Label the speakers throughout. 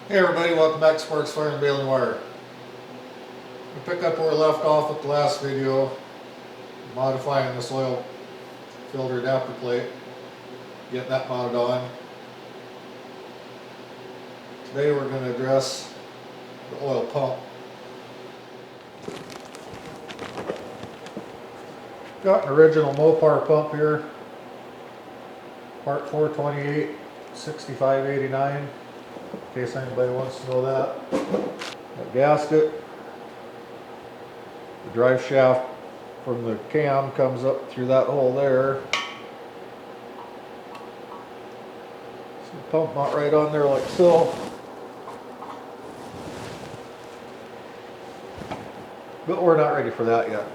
Speaker 1: Hey everybody, welcome back to Sparks Fire and Bale and Wire. We pick up where we left off with the last video, modifying this oil filter adapter plate, getting that mounted on. Today we're going to address the oil pump. Got an original Mopar pump here, part 428, 6589, in case anybody wants to know that. That gasket, the drive shaft from the cam comes up through that hole there. So the pump mount right on there like so. But we're not ready for that yet.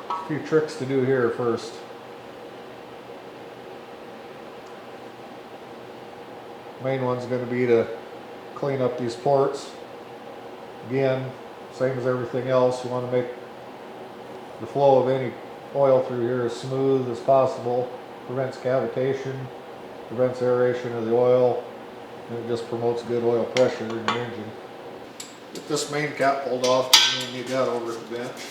Speaker 1: A few tricks to do here first. Main one's going to be to clean up these ports. Again, same as everything else, you want to make the flow of any oil through here as smooth as possible. Prevents cavitation, prevents aeration of the oil, and it just promotes good oil pressure in your engine. Get this main cap pulled off because you need that over at the bench.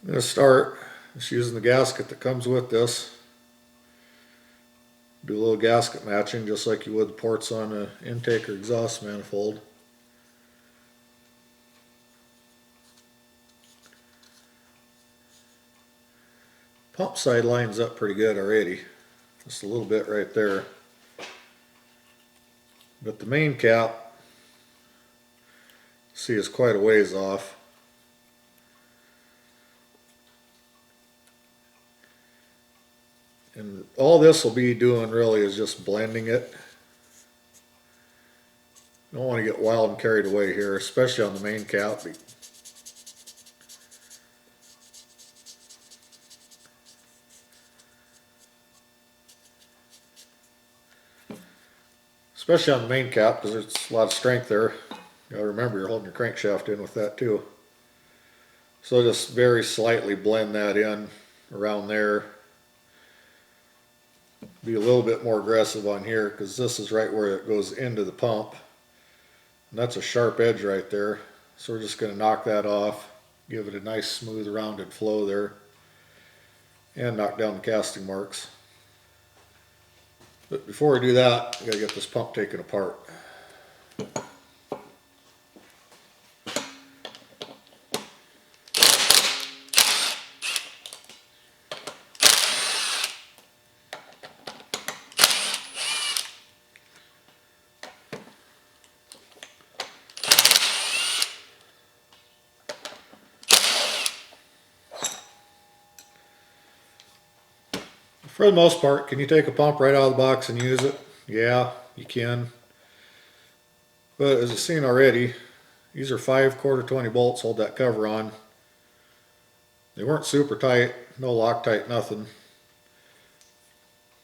Speaker 1: I'm going to start just using the gasket that comes with this. Do a little gasket matching just like you would the ports on an intake or exhaust manifold. Pump side lines up pretty good already. Just a little bit right there. But the main cap, see, is quite a ways off. And all this will be doing really is just blending it. You don't want to get wild and carried away here, especially on the main cap. Especially on the main cap because there's a lot of strength there. You gotta remember you're holding your crankshaft in with that too. So just very slightly blend that in around there. Be a little bit more aggressive on here because this is right where it goes into the pump. And that's a sharp edge right there. So we're just going to knock that off, give it a nice smooth rounded flow there, and knock down the casting marks. But before we do that, we got to get this pump taken apart. For the most part, can you take a pump right out of the box and use it? Yeah, you can. But as you've seen already, these are 5 quarter 20 bolts, hold that cover on. They weren't super tight, no Loctite, nothing.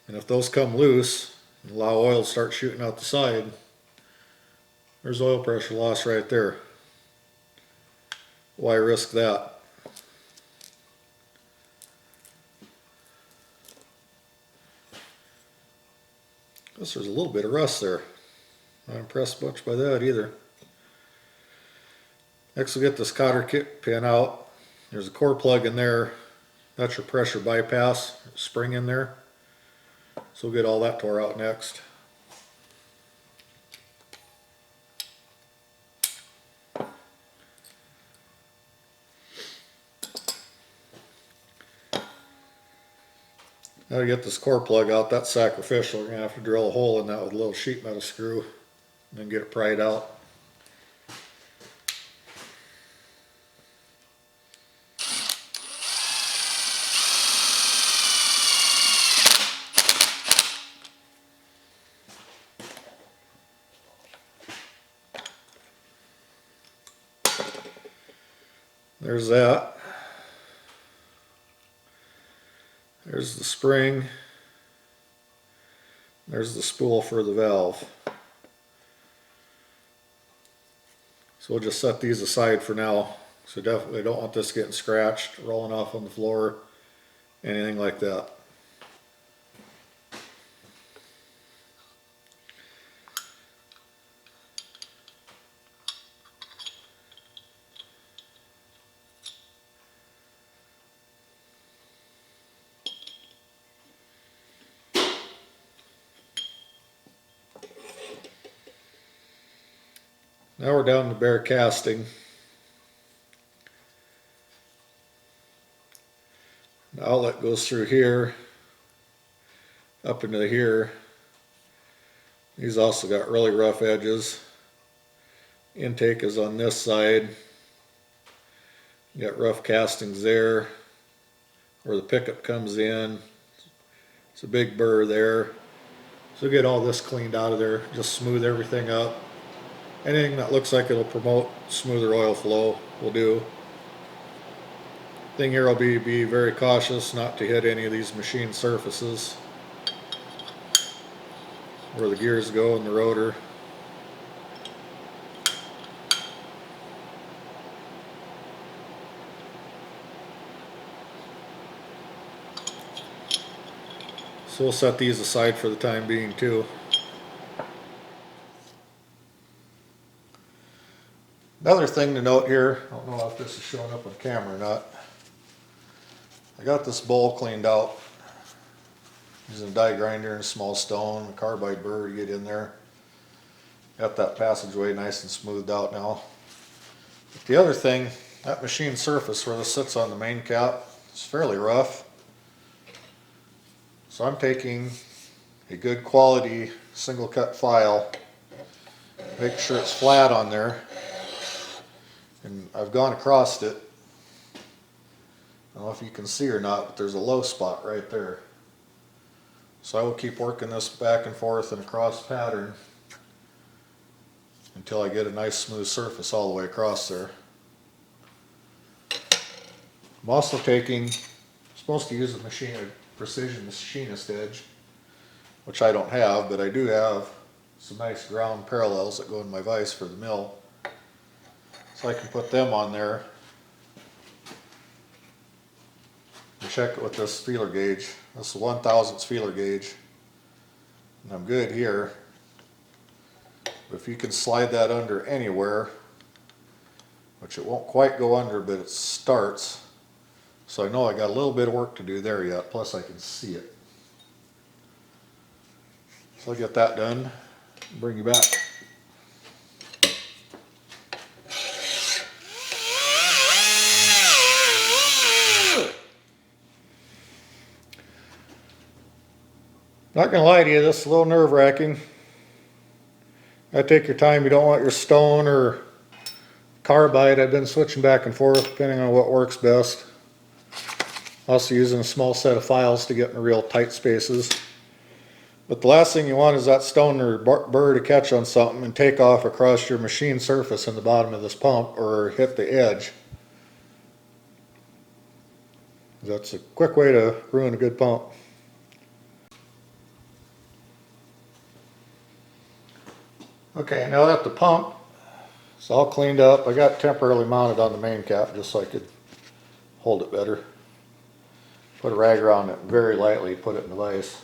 Speaker 1: And if those come loose and allow oil to start shooting out the side, there's oil pressure loss right there. Why risk that? Guess there's a little bit of rust there. Not impressed much by that either. Next we'll get this cotter kit pin out. There's a core plug in there. That's your pressure bypass spring in there. So we'll get all that tore out next. Now to get this core plug out, that's sacrificial. We're going to have to drill a hole in that with a little sheet metal screw and then get it pried out. There's that. There's the spring. There's the spool for the valve. So we'll just set these aside for now. So definitely don't want this getting scratched, rolling off on the floor, anything like that. Now we're down to bare casting. The outlet goes through here, up into here. These also got really rough edges. Intake is on this side. You got rough castings there where the pickup comes in. It's a big burr there. So get all this cleaned out of there, just smooth everything up. Anything that looks like it'll promote smoother oil flow will do. Thing here will be very cautious not to hit any of these machine surfaces where the gears go in the rotor. So we'll set these aside for the time being too. Another thing to note here, I don't know if this is showing up on camera or not. I got this bowl cleaned out using a die grinder and a small stone, a carbide burr to get in there. Got that passageway nice and smoothed out now. But the other thing, that machine surface where this sits on the main cap is fairly rough. So I'm taking a good quality single cut file, make sure it's flat on there, and I've gone across it. I don't know if you can see or not, but there's a low spot right there. So I will keep working this back and forth in a cross pattern until I get a nice smooth surface all the way across there. I'm also taking, supposed to use a precision machinist edge, which I don't have, but I do have some nice ground parallels that go in my vise for the mill. So I can put them on there and check it with this feeler gauge. This is 1/1000th feeler gauge. And I'm good here. But if you can slide that under anywhere, which it won't quite go under, but it starts. So I know I got a little bit of work to do there yet, plus I can see it. So I'll get that done, bring you back. Not gonna lie to you, this is a little nerve-wracking. Gotta take your time. You don't want your stone or carbide. I've been switching back and forth depending on what works best. Also using a small set of files to get in real tight spaces. But the last thing you want is that stone or burr to catch on something and take off across your machine surface in the bottom of this pump or hit the edge. That's a quick way to ruin a good pump. Okay, now that the pump is all cleaned up, I got it temporarily mounted on the main cap just so I could hold it better. Put a rag around it very lightly, put it in the vise.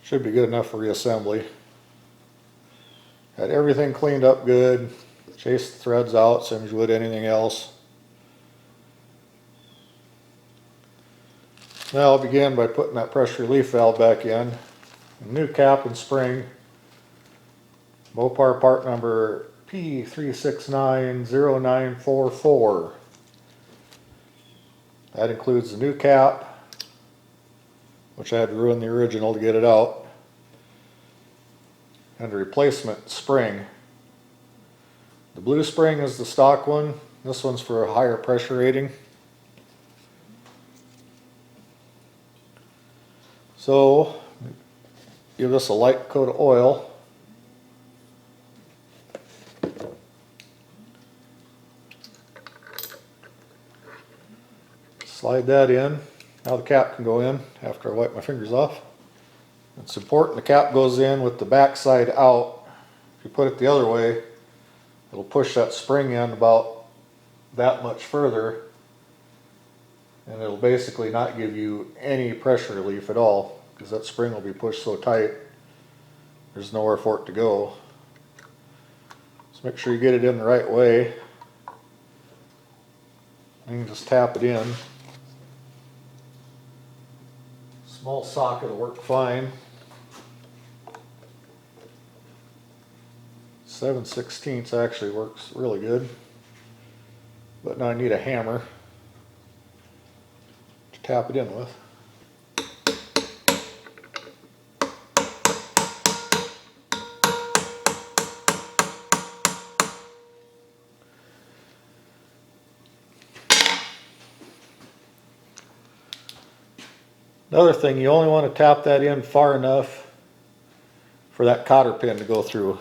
Speaker 1: Should be good enough for reassembly. Got everything cleaned up good. Chase the threads out, same as you would anything else. Now I'll begin by putting that pressure relief valve back in. A new cap and spring. Mopar part number P.2.Bluprinting. That includes the new cap, which I had to ruin the original to get it out, and a replacement spring. The blue spring is the stock one. This one's for a higher pressure rating. So, give this a light coat of oil. Slide that in. Now the cap can go in after I wipe my fingers off. It's important the cap goes in with the back side out. If you put it the other way, it'll push that spring in about that much further, and it'll basically not give you any pressure relief at all, because that spring will be pushed so tight there's nowhere for it to go. So make sure you get it in the right way. You can just tap it in. Small socket will work fine. 7/16 actually works really good, but now I need a hammer to tap it in with. Another thing, you only want to tap that in far enough for that cotter pin to go through,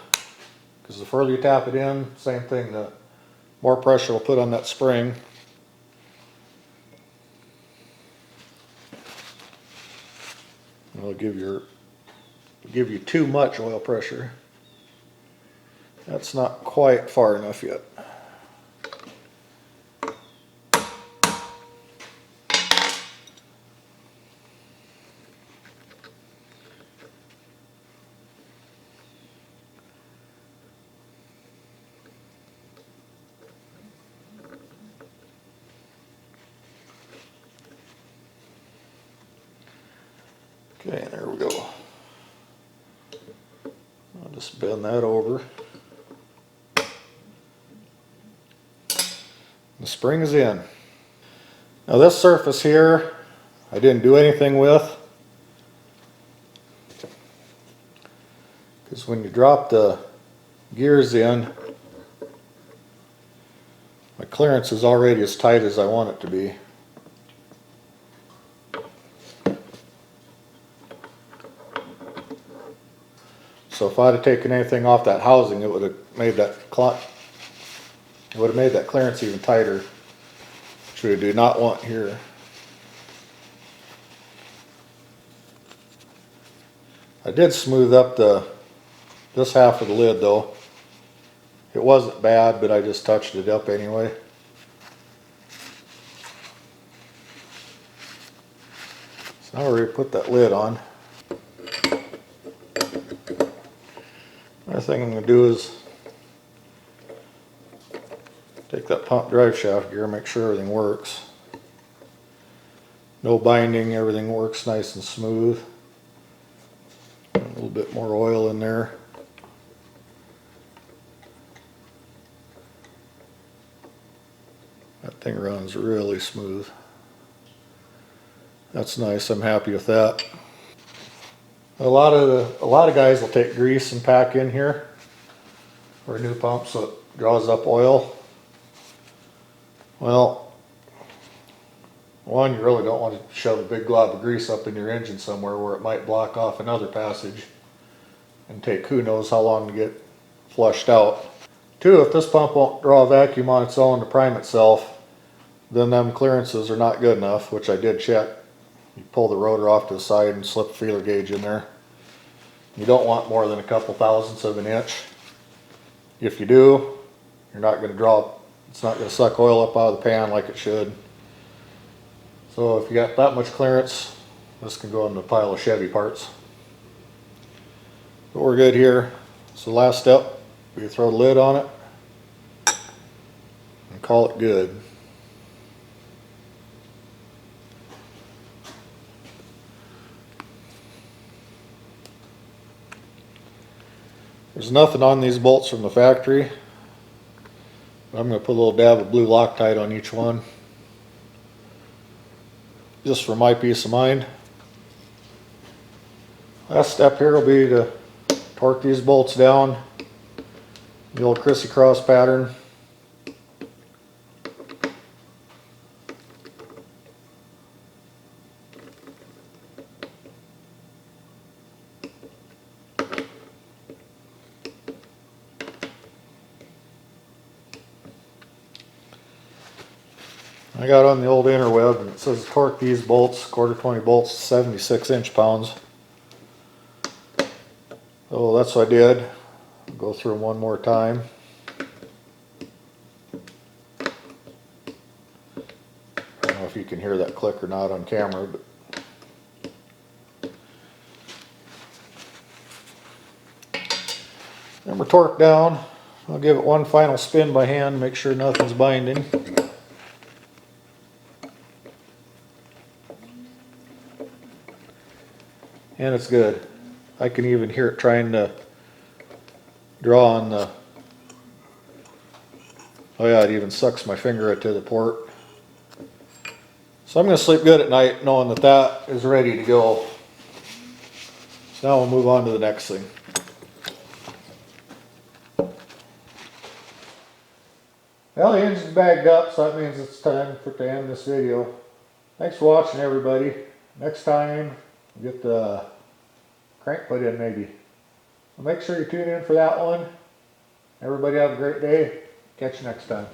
Speaker 1: because the further you tap it in, same thing, the more pressure will put on that spring. It'll give you too much oil pressure. That's not quite far enough yet. Okay, there we go. I'll just bend that over. The spring is in. Now this surface here, I didn't do anything with, because when you drop the gears in, my clearance is already as tight as I want it to be. So if I'd have taken anything off that housing, it would have made that clearance even tighter, which we do not want here. I did smooth up this half of the lid though. It wasn't bad, but I just touched it up anyway. So now we're ready to put that lid on. Another thing I'm going to do is take that pump drive shaft gear, make sure everything works. No binding, everything works nice and smooth. A little bit more oil in there. That thing runs really smooth. That's nice, I'm happy with that. A lot of guys will take grease and pack in here for a new pump so it draws up oil. Well, one, you really don't want to shove a big glob of grease up in your engine somewhere where it might block off another passage and take who knows how long to get flushed out. Two, if this pump won't draw a vacuum on its own to prime itself, then them clearances are not good enough, which I did check. You pull the rotor off to the side and slip a feeler gauge in there. You don't want more than a couple thousandths of an inch. If you do, you're not going to draw, it's not going to suck oil up out of the pan like it should. So if you got that much clearance, this can go in a pile of Chevy parts. But we're good here. So the last step, we throw the lid on it and call it good. There's nothing on these bolts from the factory. I'm going to put a little dab of blue Loctite on each one, just for my peace of mind. Last step here will be to torque these bolts down, the old crissy-cross pattern. I got on the old interweb and it says torque these bolts, quarter 20 bolts, 76 inch-pounds. So that's what I did. I'll go through them one more time. if you can hear that click or not on camera, but then we're torqued down. I'll give it one final spin by hand, make sure nothing's binding. And it's good. I can even hear it trying to draw on the, oh yeah, it even sucks my finger to the port. So I'm going to sleep good at night knowing that that is ready to go. So now we'll move on to the next thing. Well, the engine's bagged up, so that means it's time to end this video. Thanks for watching, everybody. Next time, we'll get the crank put in maybe. So make sure you tune in for that one. Everybody have a great day. Catch you next time.